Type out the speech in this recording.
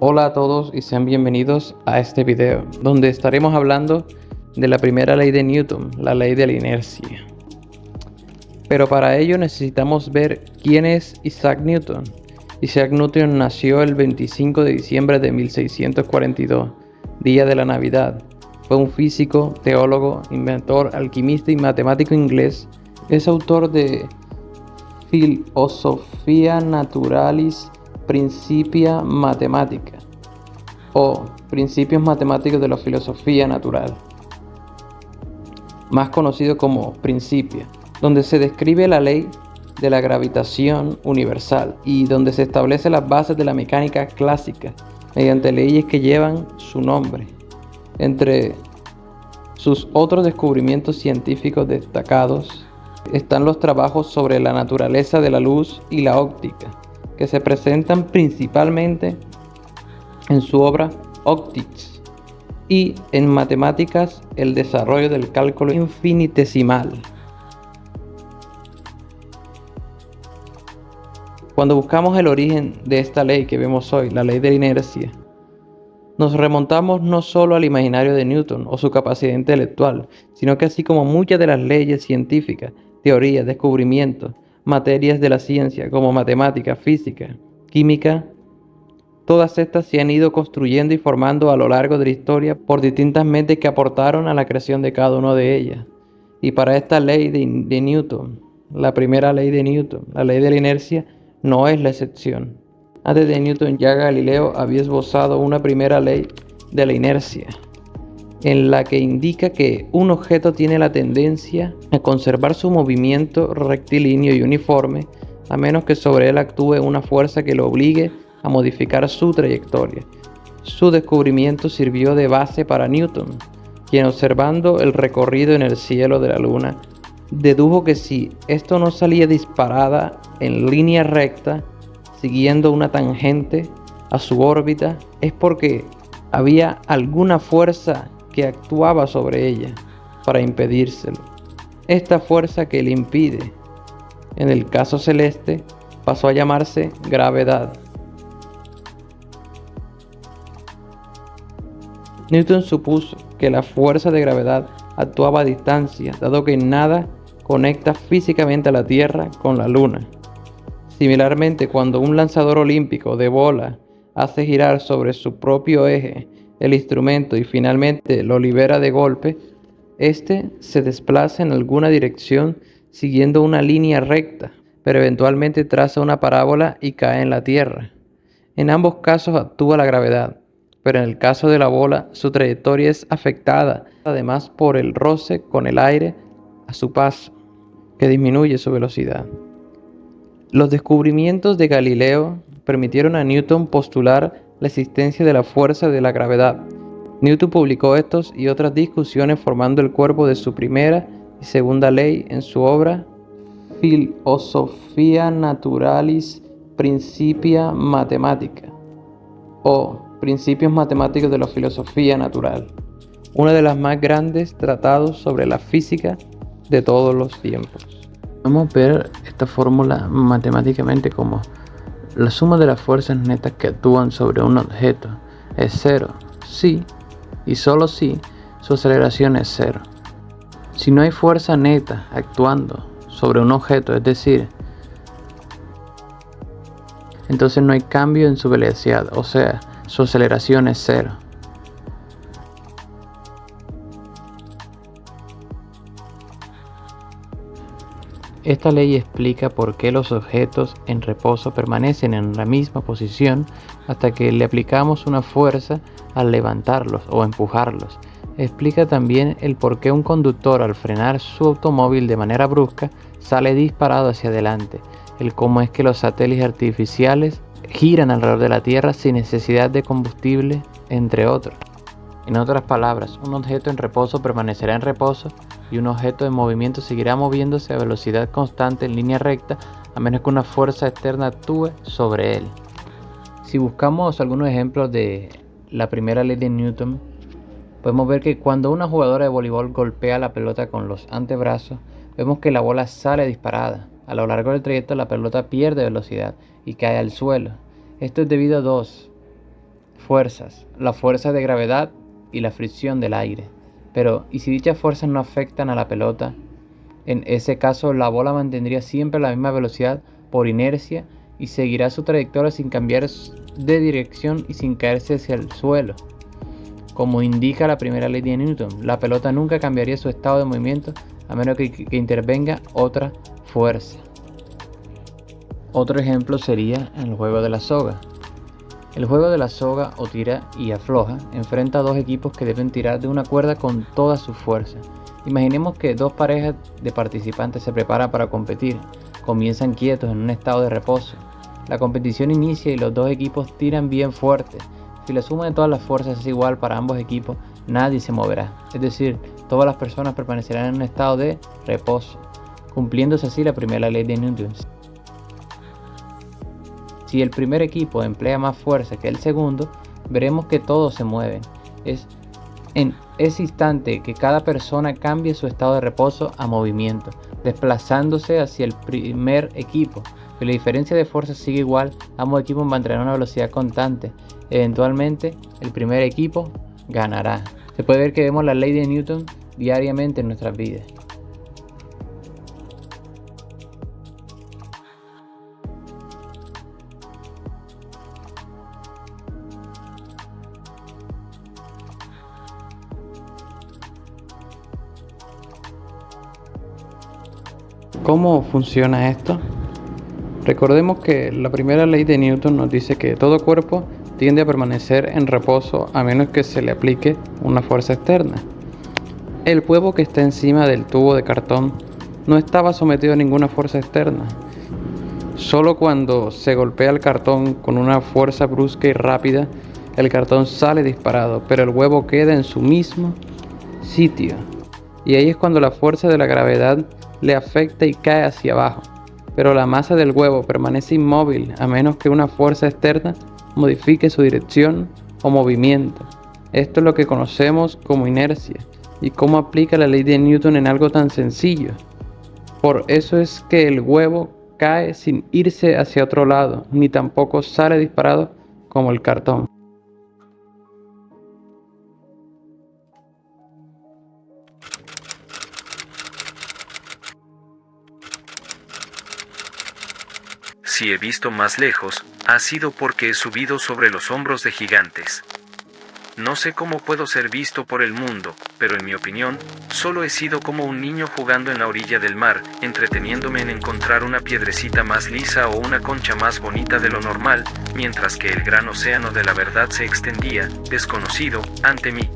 Hola a todos y sean bienvenidos a este video, donde estaremos hablando de la primera ley de Newton, la ley de la inercia. Pero para ello necesitamos ver quién es Isaac Newton. Isaac Newton nació el 25 de diciembre de 1642, día de la Navidad. Fue un físico, teólogo, inventor, alquimista y matemático inglés. Es autor de Philosophia Naturalis Principia Mathematica o Principios Matemáticos de la Filosofía Natural, más conocido como Principia, donde se describe la ley de la gravitación universal y donde se establecen las bases de la mecánica clásica mediante leyes que llevan su nombre. Entre sus otros descubrimientos científicos destacados están los trabajos sobre la naturaleza de la luz y la óptica, que se presentan principalmente en su obra Optics, y en matemáticas el desarrollo del cálculo infinitesimal. Cuando buscamos el origen de esta ley que vemos hoy, la ley de la inercia, nos remontamos no solo al imaginario de Newton o su capacidad intelectual, sino que así como muchas de las leyes científicas, teorías, descubrimientos, materias de la ciencia como matemática, física, química, todas estas se han ido construyendo y formando a lo largo de la historia por distintas mentes que aportaron a la creación de cada una de ellas. Y para esta ley de Newton, la primera ley de Newton, la ley de la inercia, no es la excepción. Antes de Newton ya Galileo había esbozado una primera ley de la inercia, en la que indica que un objeto tiene la tendencia a conservar su movimiento rectilíneo y uniforme, a menos que sobre él actúe una fuerza que lo obligue a modificar su trayectoria. Su descubrimiento sirvió de base para Newton, quien observando el recorrido en el cielo de la luna, dedujo que si esto no salía disparada en línea recta, siguiendo una tangente a su órbita, es porque había alguna fuerza que actuaba sobre ella para impedírselo. Esta fuerza que le impide, en el caso celeste, pasó a llamarse gravedad. Newton supuso que la fuerza de gravedad actuaba a distancia, dado que nada conecta físicamente a la Tierra con la Luna. Similarmente, cuando un lanzador olímpico de bola hace girar sobre su propio eje el instrumento y finalmente lo libera de golpe, este se desplaza en alguna dirección siguiendo una línea recta, pero eventualmente traza una parábola y cae en la Tierra. En ambos casos actúa la gravedad, pero en el caso de la bola su trayectoria es afectada además por el roce con el aire a su paso, que disminuye su velocidad. Los descubrimientos de Galileo permitieron a Newton postular la existencia de la fuerza de la gravedad. Newton publicó estos y otras discusiones formando el cuerpo de su primera y segunda ley en su obra Philosophia Naturalis Principia Mathematica o Principios Matemáticos de la Filosofía Natural, una de las más grandes tratados sobre la física de todos los tiempos. Podemos ver esta fórmula matemáticamente como la suma de las fuerzas netas que actúan sobre un objeto es cero si y solo si su aceleración es cero. Si no hay fuerza neta actuando sobre un objeto, es decir, entonces no hay cambio en su velocidad, o sea, su aceleración es cero. Esta ley explica por qué los objetos en reposo permanecen en la misma posición hasta que le aplicamos una fuerza al levantarlos o empujarlos. Explica también el por qué un conductor al frenar su automóvil de manera brusca sale disparado hacia adelante, el cómo es que los satélites artificiales giran alrededor de la Tierra sin necesidad de combustible, entre otros. En otras palabras, un objeto en reposo permanecerá en reposo y un objeto en movimiento seguirá moviéndose a velocidad constante en línea recta a menos que una fuerza externa actúe sobre él. Si buscamos algunos ejemplos de la primera ley de Newton, podemos ver que cuando una jugadora de voleibol golpea la pelota con los antebrazos, vemos que la bola sale disparada. A lo largo del trayecto la pelota pierde velocidad y cae al suelo. Esto es debido a dos fuerzas, la fuerza de gravedad y la fricción del aire. Pero, ¿y si dichas fuerzas no afectan a la pelota? En ese caso, la bola mantendría siempre la misma velocidad por inercia y seguirá su trayectoria sin cambiar de dirección y sin caerse hacia el suelo. Como indica la primera ley de Newton, la pelota nunca cambiaría su estado de movimiento a menos que intervenga otra fuerza. Otro ejemplo sería el juego de la soga. El juego de la soga o tira y afloja enfrenta a dos equipos que deben tirar de una cuerda con toda su fuerza. Imaginemos que dos parejas de participantes se preparan para competir. Comienzan quietos en un estado de reposo. La competición inicia y los dos equipos tiran bien fuerte. Si la suma de todas las fuerzas es igual para ambos equipos, nadie se moverá. Es decir, todas las personas permanecerán en un estado de reposo, cumpliéndose así la primera ley de Newton. Si el primer equipo emplea más fuerza que el segundo, veremos que todos se mueven. Es en ese instante que cada persona cambia su estado de reposo a movimiento, desplazándose hacia el primer equipo. Si la diferencia de fuerza sigue igual, ambos equipos mantendrán una velocidad constante. Eventualmente, el primer equipo ganará. Se puede ver que vemos la ley de Newton diariamente en nuestras vidas. ¿Cómo funciona esto? Recordemos que la primera ley de Newton nos dice que todo cuerpo tiende a permanecer en reposo a menos que se le aplique una fuerza externa. El huevo que está encima del tubo de cartón no estaba sometido a ninguna fuerza externa. Solo cuando se golpea el cartón con una fuerza brusca y rápida, el cartón sale disparado, pero el huevo queda en su mismo sitio. Y ahí es cuando la fuerza de la gravedad le afecta y cae hacia abajo. Pero la masa del huevo permanece inmóvil a menos que una fuerza externa modifique su dirección o movimiento. Esto es lo que conocemos como inercia y cómo aplica la ley de Newton en algo tan sencillo. Por eso es que el huevo cae sin irse hacia otro lado, ni tampoco sale disparado como el cartón. Si he visto más lejos, ha sido porque he subido sobre los hombros de gigantes. No sé cómo puedo ser visto por el mundo, pero en mi opinión, solo he sido como un niño jugando en la orilla del mar, entreteniéndome en encontrar una piedrecita más lisa o una concha más bonita de lo normal, mientras que el gran océano de la verdad se extendía, desconocido, ante mí.